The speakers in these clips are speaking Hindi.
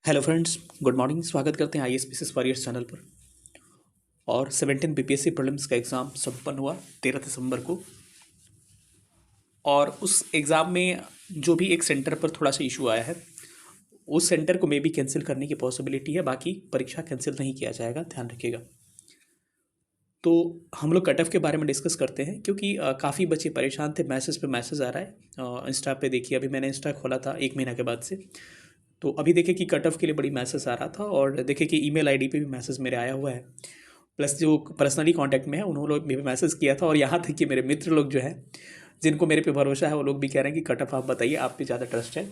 Hello friends, good morning. स्वागत करते हैं आईएएस वॉरियर्स चैनल पर। और 17 बीपीएससी प्रीलिम्स का एग्ज़ाम संपन्न हुआ 13 दिसंबर को। और उस एग्ज़ाम में जो भी एक सेंटर पर थोड़ा सा इशू आया है, उस सेंटर को मे भी कैंसिल करने की पॉसिबिलिटी है। बाकी परीक्षा कैंसिल नहीं किया जाएगा, ध्यान रखिएगा। तो हम लोग कट ऑफ के बारे में डिस्कस करते हैं, क्योंकि काफ़ी बच्चे परेशान थे। मैसेज पे मैसेज आ रहा है इंस्टा पे। देखिए, अभी मैंने इंस्टा खोला था 1 महीना के बाद से, तो अभी देखिए कि कट ऑफ के लिए बड़ी मैसेज आ रहा था। और देखिए कि ईमेल आईडी पे भी मैसेज मेरे आया हुआ है, प्लस जो पर्सनली कांटेक्ट में है उन्होंने भी मैसेज किया था। और यहाँ तक कि मेरे मित्र लोग जो हैं, जिनको मेरे पे भरोसा है, वो लोग भी कह रहे हैं कि कट ऑफ आप बताइए, आप पे ज़्यादा ट्रस्ट है,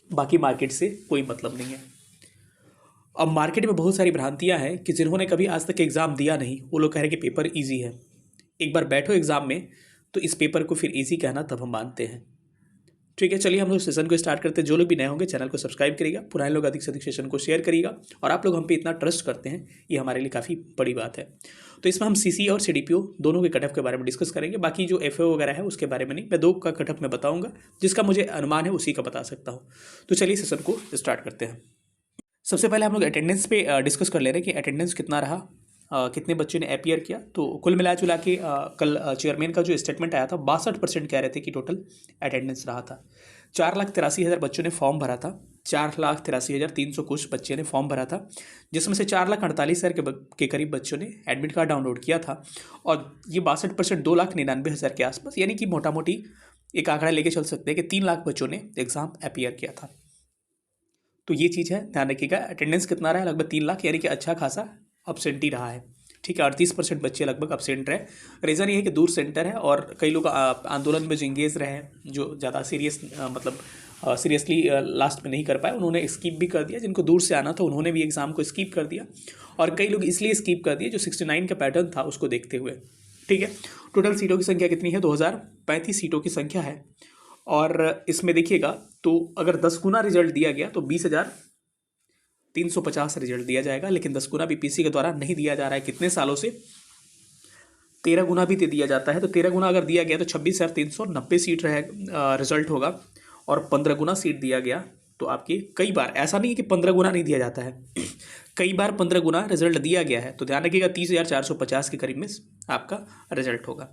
बाकी मार्केट से कोई मतलब नहीं है। अब मार्केट में बहुत सारी भ्रांतियां हैं कि जिन्होंने कभी आज तक एग्ज़ाम दिया नहीं, वो लोग कह रहे हैं कि पेपर ईजी है। एक बार बैठो एग्ज़ाम में तो इस पेपर को फिर ईजी कहना तब हम मानते हैं। ठीक है, चलिए हम लोग सेशन को स्टार्ट करते हैं। जो लोग भी नए होंगे चैनल को सब्सक्राइब करिएगा, पुराने लोग अधिक से अधिक सेशन को शेयर करिएगा। और आप लोग हम पे इतना ट्रस्ट करते हैं, ये हमारे लिए काफ़ी बड़ी बात है। तो इसमें हम सीसी और सीडीपीओ दोनों के कटअप के बारे में डिस्कस करेंगे। बाकी जो एफओ वगैरह है उसके बारे में नहीं, मैं 2 का कटअप में बताऊंगा, जिसका मुझे अनुमान है उसी का बता सकता हूँ। तो चलिए सेशन को स्टार्ट करते हैं। सबसे पहले हम लोग अटेंडेंस पे डिस्कस कर ले रहे हैं कि अटेंडेंस कितना रहा, कितने बच्चों ने अपीयर किया। तो कुल मिला जुला के कल चेयरमैन का जो स्टेटमेंट आया था, 62% कह रहे थे कि टोटल अटेंडेंस रहा था। 4,83,000 बच्चों ने फॉर्म भरा था। 4,83,300 कुछ बच्चे ने फॉर्म भरा था, जिसमें से 4,48,000 के करीब बच्चों ने एडमिट कार्ड डाउनलोड किया था। और ये 62% 2,99,000 के आसपास, यानी कि मोटा मोटी एक आंकड़ा लेके चल सकते हैं कि 3 लाख बच्चों ने एग्ज़ाम अपीयर किया था। तो ये चीज़ है, ध्यान रखिएगा। अटेंडेंस कितना रहा है? लगभग 3 लाख, यानी कि अच्छा खासा अब्सेंट ही रहा है। ठीक है, 38% बच्चे लगभग अब्सेंट रहे। रीज़न ये है कि दूर सेंटर है और कई लोग आंदोलन में जो इंगेज रहे हैं, जो ज़्यादा सीरियस मतलब सीरियसली लास्ट में नहीं कर पाए, उन्होंने स्किप भी कर दिया। जिनको दूर से आना था उन्होंने भी एग्ज़ाम को स्किप कर दिया। और कई लोग इसलिए स्किप कर दिए जो 69 का पैटर्न था उसको देखते हुए। ठीक है, टोटल सीटों की संख्या कितनी है? 2035 सीटों की संख्या है। और इसमें देखिएगा तो अगर 10 गुना रिजल्ट दिया गया तो 20,350 रिजल्ट दिया जाएगा। लेकिन 10 गुना बीपीएससी के द्वारा नहीं दिया जा रहा है। कितने सालों से? 13 गुना भी दे दिया जाता है। तो 13 गुना अगर दिया गया तो 26,390 सीट रहे रिजल्ट होगा। और 15 गुना सीट दिया गया तो आपके कई बार, ऐसा नहीं है कि 15 गुना नहीं दिया जाता है, कई बार 15 गुना रिजल्ट दिया गया है। तो ध्यान रखिएगा 30,450 के करीब में आपका रिजल्ट होगा।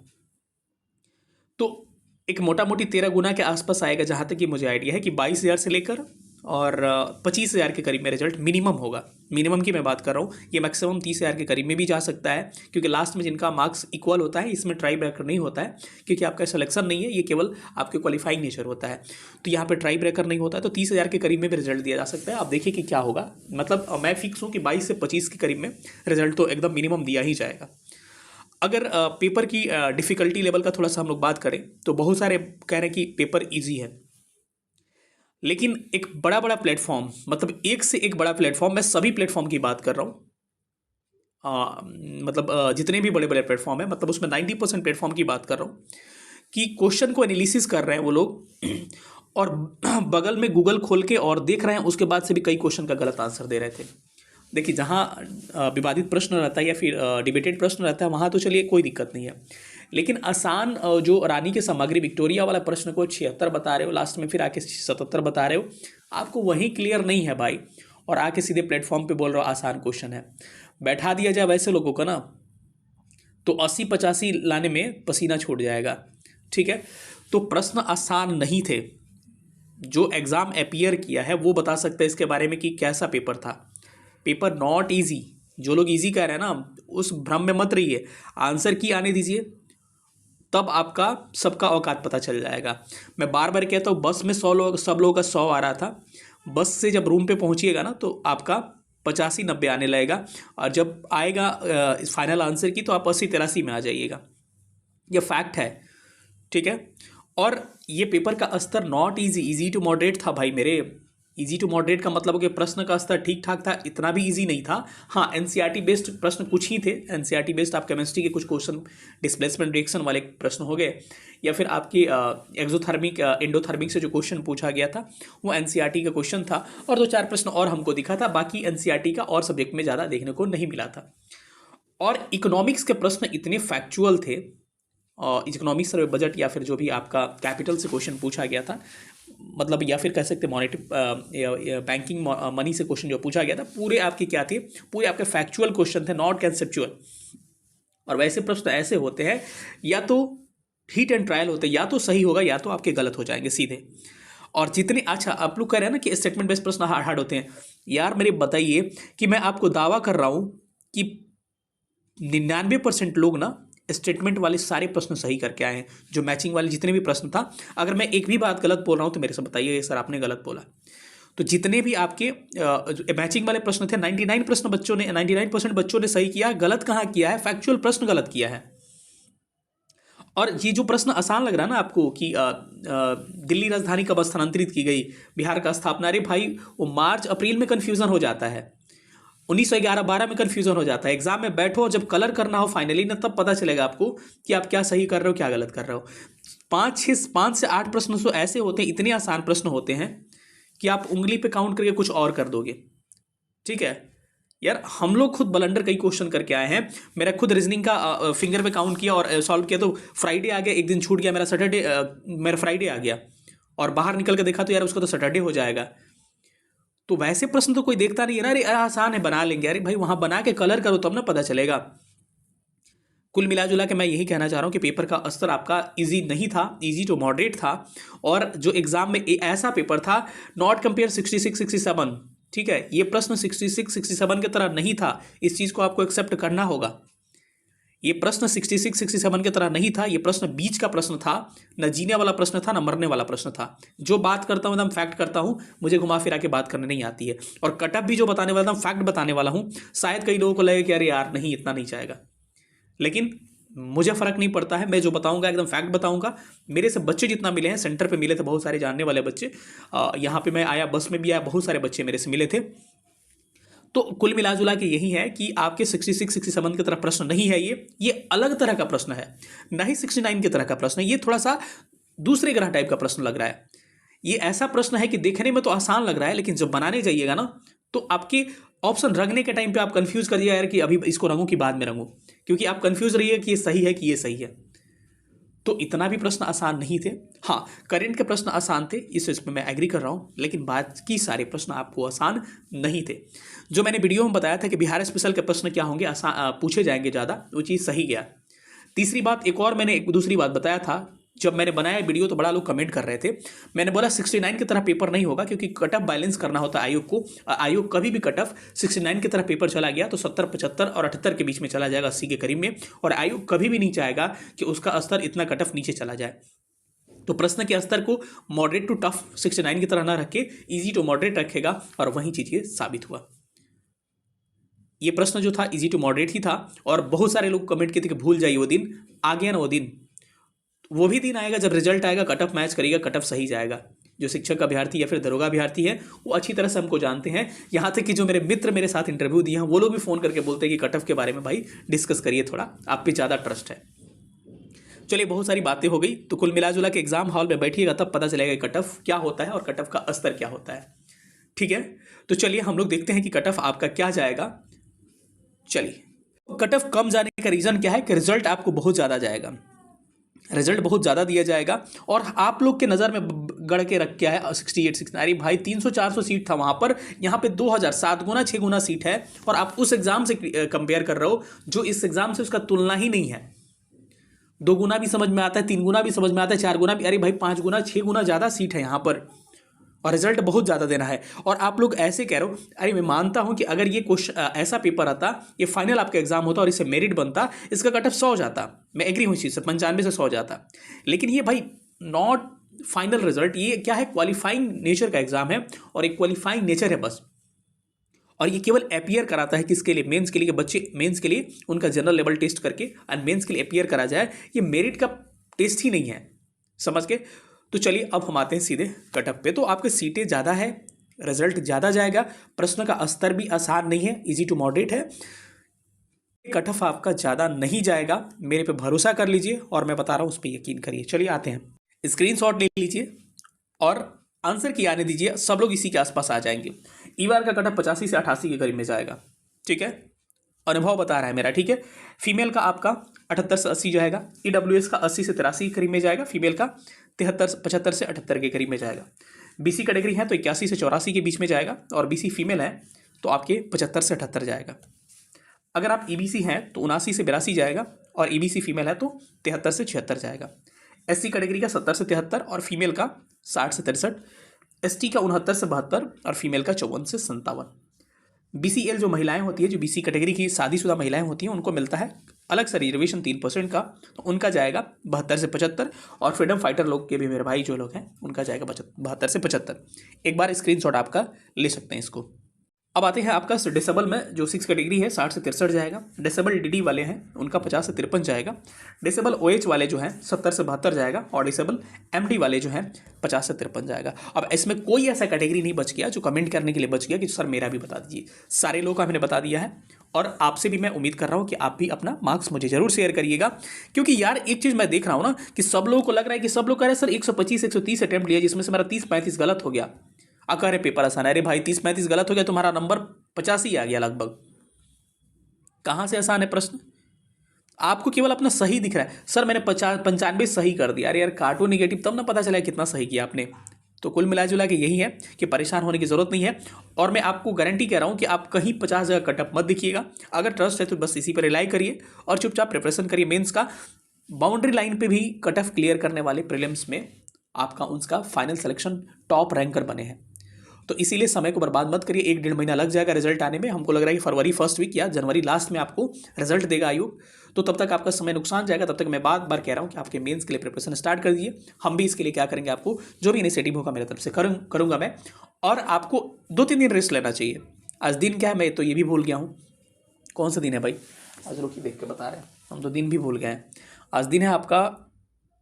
तो एक मोटा मोटी 13 गुना के आसपास आएगा, जहाँ तक कि मुझे आइडिया है कि 22,000 से लेकर और 25,000 के करीब में रिजल्ट मिनिमम होगा। मिनिमम की मैं बात कर रहा हूँ। ये मैक्सिमम 30,000 के करीब में भी जा सकता है, क्योंकि लास्ट में जिनका मार्क्स इक्वल होता है, इसमें ट्राई ब्रेकर नहीं होता है, क्योंकि आपका सिलेक्शन नहीं है, ये केवल आपके क्वालिफाइंग नेचर होता है। तो यहाँ पर ट्राई ब्रेकर नहीं होता है। तो 30,000 के करीब में भी रिजल्ट दिया जा सकता है। आप देखिए कि क्या होगा। मतलब मैं फिक्स हूँ कि 22 से 25 के करीब में रिजल्ट तो एकदम मिनिमम दिया ही जाएगा। अगर पेपर की डिफ़िकल्टी लेवल का थोड़ा सा हम लोग बात करें तो बहुत सारे कह रहे हैं कि पेपर इजी है। लेकिन एक बड़ा बड़ा प्लेटफॉर्म, मतलब एक से एक बड़ा प्लेटफॉर्म, मैं सभी प्लेटफॉर्म की बात कर रहा हूँ, मतलब जितने भी बड़े बड़े प्लेटफॉर्म है, मतलब उसमें 90% प्लेटफॉर्म की बात कर रहा हूँ कि क्वेश्चन को एनालिसिस कर रहे हैं वो लोग और बगल में गूगल खोल के और देख रहे हैं, उसके बाद से भी कई क्वेश्चन का गलत आंसर दे रहे थे। देखिए, जहाँ विवादित प्रश्न रहता है या फिर डिबेटेड प्रश्न रहता है, वहाँ तो चलिए कोई दिक्कत नहीं है। लेकिन आसान जो रानी की सामग्री विक्टोरिया वाला प्रश्न को 76 बता रहे हो, लास्ट में फिर आके 77 बता रहे हो, आपको वहीं क्लियर नहीं है भाई, और आके सीधे प्लेटफॉर्म पे बोल रहे हो आसान क्वेश्चन है। बैठा दिया जाए वैसे लोगों को ना, तो 80-85 लाने में पसीना छूट जाएगा। ठीक है, तो प्रश्न आसान नहीं थे। जो एग्ज़ाम अपीयर किया है वो बता सकते हैं इसके बारे में कि कैसा पेपर था। Paper not easy. जो लोग इजी कह रहे हैं ना, उस भ्रम में मत रहिए। आंसर की आने दीजिए, तब आपका सबका औकात पता चल जाएगा। मैं बार बार कहता हूँ, बस में 100 लोग, सब लोगों का 100 आ रहा था। बस से जब रूम पे पहुँचिएगा ना तो आपका 85-90 आने लगेगा। और जब आएगा फाइनल आंसर की तो आप 80-83 में आ जाइएगा। ये फैक्ट है। ठीक है, और ये पेपर का स्तर not easy, easy to moderate था भाई मेरे। इजी टू मॉडरेट का मतलब हो कि प्रश्न का स्तर ठीक ठाक था, इतना भी इजी नहीं था। हाँ, एनसीईआरटी बेस्ड प्रश्न कुछ ही थे। एनसीईआरटी बेस्ड आप केमिस्ट्री के कुछ क्वेश्चन, डिस्प्लेसमेंट रिएक्शन वाले प्रश्न हो गए, या फिर आपकी एक्सोथर्मिक एंडोथर्मिक से जो क्वेश्चन पूछा गया था वो एनसीईआरटी का क्वेश्चन था। और 2-4 प्रश्न और हमको दिखा था, बाकी एनसीईआरटी का और सब्जेक्ट में ज़्यादा देखने को नहीं मिला था। और इकोनॉमिक्स के प्रश्न इतने फैक्चुअल थे, इकोनॉमिक्स सर्वे बजट या फिर जो भी आपका कैपिटल से क्वेश्चन पूछा गया था, मतलब या फिर कह सकते मॉनेटरी बैंकिंग मनी से क्वेश्चन जो पूछा गया था, पूरे आपके क्या थे, पूरे आपके फैक्चुअल क्वेश्चन थे, नॉट कंसेप्चुअल। और वैसे प्रश्न ऐसे होते हैं या तो हिट एंड ट्रायल होते हैं, या तो सही होगा या तो आपके गलत हो जाएंगे सीधे। और जितने, अच्छा आप लोग कह रहे हैं ना कि स्टेटमेंट बेस्ड प्रश्न हार्ड हार्ड होते हैं, यार मेरे बताइए कि मैं आपको दावा कर रहा हूं कि 99% लोग ना स्टेटमेंट वाले सारे प्रश्न सही करके आए हैं, जो मैचिंग वाले जितने भी प्रश्न था। अगर मैं एक भी बात गलत बोल रहा हूं तो मेरे से बताइए सर आपने गलत बोला। तो जितने भी आपके मैचिंग वाले प्रश्न थे 99% बच्चों ने सही किया। गलत कहाँ किया है? फैक्चुअल प्रश्न गलत किया है। और ये जो प्रश्न आसान लग रहा है ना आपको कि दिल्ली राजधानी कब स्थानांतरित की गई, बिहार का स्थापना, अरे भाई वो मार्च अप्रैल में कन्फ्यूजन हो जाता है, 1911-12 में कन्फ्यूजन हो जाता है। एग्जाम में बैठो, जब कलर करना हो फाइनली ना, तब पता चलेगा आपको कि आप क्या सही कर रहे हो क्या गलत कर रहे हो। 5 से 8 प्रश्न तो ऐसे होते हैं, इतने आसान प्रश्न होते हैं कि आप उंगली पे काउंट करके कुछ और कर दोगे। ठीक है यार, हम लोग खुद बलंडर कई क्वेश्चन करके आए हैं। मेरा खुद रीजनिंग का फिंगर पे काउंट किया और सॉल्व किया तो फ्राइडे आ गया, एक दिन छूट गया मेरा, मेरा फ्राइडे आ गया, और बाहर निकल के देखा तो यार उसका तो सैटरडे हो जाएगा। तो वैसे प्रश्न तो कोई देखता नहीं है ना, अरे आसान है बना लेंगे, अरे भाई वहां बना के कलर करो तब ना पता चलेगा। कुल मिला जुला के मैं यही कहना चाह रहा हूँ कि पेपर का स्तर आपका इजी नहीं था, इजी टू मॉडरेट था। और जो एग्जाम में ऐसा पेपर था, नॉट कंपेयर 66-67, ठीक है, ये प्रश्न 66-67 की तरह नहीं था, इस चीज को आपको एक्सेप्ट करना होगा। ये प्रश्न 66-67 की तरह नहीं था, ये प्रश्न बीच का प्रश्न था, न जीने वाला प्रश्न था, न मरने वाला प्रश्न था। जो बात करता हूँ एकदम फैक्ट करता हूँ, मुझे घुमा फिरा के बात करने नहीं आती है। और कटअप भी जो बताने वाला था, फैक्ट बताने वाला हूँ। शायद कई लोगों को लगे कि अरे यार नहीं इतना नहीं जाएगा, लेकिन मुझे फर्क नहीं पड़ता है, मैं जो बताऊंगा एकदम फैक्ट बताऊंगा। मेरे से बच्चे जितना मिले हैं, सेंटर पे मिले थे बहुत सारे जानने वाले बच्चे, यहाँ पे मैं आया, बस में भी आया, बहुत सारे बच्चे मेरे से मिले थे। तो कुल मिला जुला के यही है कि आपके 66-67 की तरह प्रश्न नहीं है, ये अलग तरह का प्रश्न है, ना ही 69 की तरह का प्रश्न है। ये थोड़ा सा दूसरे ग्रह टाइप का प्रश्न लग रहा है। ये ऐसा प्रश्न है कि देखने में तो आसान लग रहा है, लेकिन जब बनाने जाइएगा ना, तो आपके ऑप्शन रंगने के टाइम पे आप कंफ्यूज कर दिया यार कि अभी इसको रंगूं कि बाद में रंगूं, क्योंकि आप कंफ्यूज रहिए कि ये सही है कि ये सही है। तो इतना भी प्रश्न आसान नहीं थे। हाँ, करंट के प्रश्न आसान थे, इसमें मैं एग्री कर रहा हूँ, लेकिन बाकी सारे प्रश्न आपको आसान नहीं थे। जो मैंने वीडियो में बताया था कि बिहार स्पेशल के प्रश्न क्या होंगे, आसान पूछे जाएंगे ज़्यादा, वो चीज़ सही गया। तीसरी बात, एक और मैंने एक दूसरी बात बताया था, जब मैंने बनाया वीडियो तो बड़ा लोग कमेंट कर रहे थे, मैंने बोला 69 की तरह पेपर नहीं होगा, क्योंकि कट ऑफ बैलेंस करना होता है आयोग को। आयोग कभी भी कट ऑफ 69 की तरह पेपर चला गया तो 70, 75 और 78 के बीच में चला जाएगा, 80 के करीब में। और आयोग कभी भी नहीं चाहेगा कि उसका स्तर इतना कट ऑफ नीचे चला जाए। तो प्रश्न के स्तर को मॉडरेट टू टफ 69 की तरह ना रख के इजी टू मॉडरेट रखेगा, और वही चीज ये साबित हुआ। ये प्रश्न जो था इजी टू मॉडरेट ही था, और बहुत सारे लोग कमेंट किए थे कि भूल जाइए वो दिन। आ गया ना वो दिन, वो भी दिन आएगा जब रिजल्ट आएगा, कट ऑफ मैच करेगा, कट ऑफ सही जाएगा। जो शिक्षक अभ्यर्थी या फिर दरोगा अभ्यर्थी है वो अच्छी तरह से हमको जानते हैं। यहाँ तक कि जो मेरे मित्र मेरे साथ इंटरव्यू दिए हैं वो लोग भी फोन करके बोलते हैं कि कट ऑफ के बारे में भाई डिस्कस करिए, थोड़ा आप पे ज़्यादा ट्रस्ट है। चलिए, बहुत सारी बातें हो गई, तो कुल मिला जुला के एग्जाम हॉल में बैठिएगा तब पता चलेगा कट ऑफ क्या होता है और कट ऑफ का स्तर क्या होता है। ठीक है, तो चलिए हम लोग देखते हैं कि कट ऑफ आपका क्या जाएगा। चलिए, कट ऑफ कम जाने का रीजन क्या है कि रिजल्ट आपको बहुत ज़्यादा जाएगा, रिजल्ट बहुत ज़्यादा दिया जाएगा। और आप लोग के नज़र में गढ़ के रख क्या है 68-69, अरे भाई 300-400 सीट था वहाँ पर, यहाँ पे 2000, 7 गुना 6 गुना सीट है, और आप उस एग्जाम से कंपेयर कर रहे हो जो इस एग्जाम से उसका तुलना ही नहीं है। 2 गुना भी समझ में आता है, 3 गुना भी समझ में आता है, 4 गुना भी, अरे भाई 5 गुना 6 गुना ज़्यादा सीट है यहाँ पर, और रिजल्ट बहुत ज़्यादा देना है। और आप लोग ऐसे कह रहे हो, अरे मैं मानता हूं कि अगर ये क्वेश्चन ऐसा पेपर आता, ये फाइनल आपका एग्जाम होता और इससे मेरिट बनता, इसका कट ऑफ 100 जाता, मैं एग्री हूँ इस चीज़ से, 95 से 100 जाता। लेकिन ये भाई नॉट फाइनल रिजल्ट, ये क्या है, क्वालिफाइंग नेचर का एग्जाम है, और एक क्वालिफाइंग नेचर है बस। और ये केवल अपीयर कराता है किसके लिए, मेंस के लिए, बच्चे मेंस के लिए उनका जनरल लेवल टेस्ट करके और मेंस के लिए अपीयर करा जाए, ये मेरिट का टेस्ट ही नहीं है, समझ के। तो चलिए अब हम आते हैं सीधे कट ऑफ पे। तो आपके सीटें ज़्यादा है, रिजल्ट ज़्यादा जाएगा, प्रश्न का स्तर भी आसान नहीं है, इजी टू मॉडरेट है, कट ऑफ आपका ज़्यादा नहीं जाएगा, मेरे पे भरोसा कर लीजिए और मैं बता रहा हूँ उस पर यकीन करिए। चलिए आते हैं, स्क्रीनशॉट ले लीजिए और आंसर की आने दीजिए, सब लोग इसी के आसपास आ जाएंगे। ई बार का कट ऑफ 85 से 88 के करीब में जाएगा, ठीक है। अनुभव बता रहा है मेरा, ठीक है। फीमेल का आपका 78 से 80 जाएगा, EWS का 80 से 83 के करीब में जाएगा, फीमेल का 75 से 78 के करीब में जाएगा। BC कैटेगरी है तो 81 से 84 के बीच में जाएगा, और BC फीमेल है तो आपके 75 से 78 जाएगा। अगर आप EBC हैं तो 79 से 82 जाएगा, और EBC फीमेल है तो 73 से 76 जाएगा। SC कैटेगरी का 70 से 73 और फीमेल का 60 से 63, ST का 69 से 72 और फीमेल का 54 से 57। BCL जो महिलाएं होती है, जो BC कैटेगरी की शादीशुदा महिलाएं होती हैं, उनको मिलता है अलग से रिजर्वेशन 3% का, तो उनका जाएगा 72 से 75, और फ्रीडम फाइटर लोग के भी मेरे भाई जो लोग हैं उनका जाएगा 72 से 75। एक बार स्क्रीनशॉट आपका ले सकते हैं इसको। अब आते हैं आपका डिसेबल में, जो 6 कैटेगरी है 60 से 63 जाएगा। डिसेबल DD वाले हैं उनका 50 से 53 जाएगा। डिसेबल OH वाले जो हैं 70 से 72 जाएगा, और डिसेबल MD वाले जो हैं 50 से 53 जाएगा। अब इसमें कोई ऐसा कैटेगरी नहीं बच गया जो कमेंट करने के लिए बच गया कि सर मेरा भी बता दीजिए। सारे लोग का मैंने बता दिया है, और आपसे भी मैं उम्मीद कर रहा हूँ कि आप भी अपना मार्क्स मुझे जरूर शेयर करिएगा, क्योंकि यार एक चीज़ मैं देख रहा हूँ ना कि सब लोगों को लग रहा है कि सब लोग कह रहे हैं सर 125 130 अटैम्प्ट लिया, जिसमें से मेरा 30-35 गलत हो गया। अरे पेपर आसान है, अरे भाई 30-35 गलत हो गया, तुम्हारा नंबर 85 आ गया लगभग। कहाँ से आसान है प्रश्न? आपको केवल अपना सही दिख रहा है, सर मैंने 95 सही कर दिया। अरे यार काटो निगेटिव, तब ना पता चला कितना सही किया आपने। तो कुल मिला जुला के यही है कि परेशान होने की जरूरत नहीं है, और मैं आपको गारंटी कह रहा हूँ कि आप कहीं 50 जगह कटअप मत दिखिएगा। अगर ट्रस्ट है तो बस इसी पर रिलाई करिए और चुपचाप प्रिपरेशन करिए। मेंस का बाउंड्री लाइन पे भी कटअप क्लियर करने वाले प्रीलिम्स में आपका उसका फाइनल सिलेक्शन टॉप रैंकर बने हैं। तो इसीलिए समय को बर्बाद मत करिए, 1-1.5 महीना लग जाएगा रिजल्ट आने में। हमको लग रहा है कि फरवरी फर्स्ट वीक या जनवरी लास्ट में आपको रिजल्ट देगा आयोग, तो तब तक आपका समय नुकसान जाएगा। तब तक मैं बार बार कह रहा हूँ कि आपके मेंस के लिए प्रिपरेशन स्टार्ट कर दीजिए। हम भी इसके लिए क्या करेंगे, आपको जो भी इनिशिएटिव होगा मेरे तरफ से करूँगा मैं। और आपको 2-3 दिन रेस्ट लेना चाहिए। आज दिन क्या है मैं तो ये भी भूल गया हूँ, कौन सा दिन है भाई? आज रुकी देख के बता रहे हैं, हम तो दिन भी भूल गए हैं। आज दिन है आपका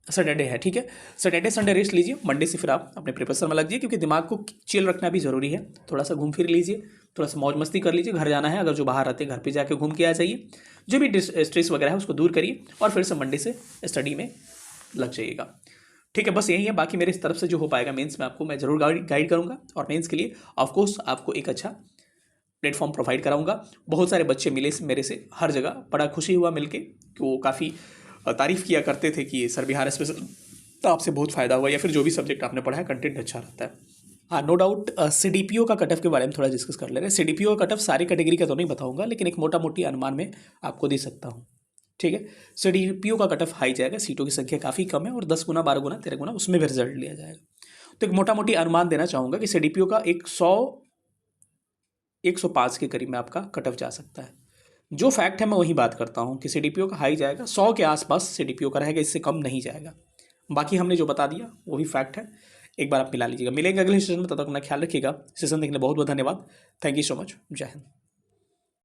सैटरडे है, ठीक है। सैटरडे संडे रेस्ट लीजिए, मंडे से फिर आप अपने प्रिपरेशन में लग जाइए, क्योंकि दिमाग को चिल रखना भी जरूरी है। थोड़ा सा घूम फिर लीजिए, थोड़ा सा मौज मस्ती कर लीजिए। घर जाना है, अगर जो बाहर रहते हैं घर पे जाके घूम के आ जाइए। जो भी स्ट्रेस वगैरह है उसको दूर करिए, और फिर से मंडे से स्टडी में लग जाइएगा, ठीक है। बस यही है, बाकी मेरे तरफ से जो हो पाएगा मेंस में आपको मैं जरूर गाइड करूँगा, और मेंस के लिए ऑफकोर्स आपको एक अच्छा प्लेटफॉर्म प्रोवाइड कराऊंगा। बहुत सारे बच्चे मिले मेरे से हर जगह, बड़ा खुशी हुआ मिलके कि वो काफ़ी तारीफ़ किया करते थे कि सर बिहार स्पेशल तो आपसे बहुत फ़ायदा हुआ, या फिर जो भी सब्जेक्ट आपने पढ़ा है कंटेंट अच्छा रहता है। हाँ, नो डाउट। CDPO का कटअफ के बारे में थोड़ा डिस्कस कर ले रहे हैं। CDPO का कटअफ सारी कैटेगरी का तो नहीं बताऊंगा, लेकिन एक मोटा मोटी अनुमान में आपको दे सकता हूँ, ठीक है। CDPO का कटअफ हाई जाएगा, सीटों की संख्या काफ़ी कम है, और 10 गुना 12 गुना 13 गुना उसमें भी रिजल्ट लिया जाएगा। तो एक मोटा मोटी अनुमान देना चाहूँगा कि CDPO का 105 के करीब में आपका कटअफ जा सकता है। जो फैक्ट है मैं वही बात करता हूँ कि CDPO का हाई जाएगा, 100 के आसपास CDPO का रहेगा, इससे कम नहीं जाएगा। बाकी हमने जो बता दिया वही फैक्ट है, एक बार आप मिला लीजिएगा। मिलेंगे अगले सेशन में, तब तक अपना ख्याल रखिएगा। सेशन देखने बहुत बहुत धन्यवाद। Thank you so much. जय हिंद।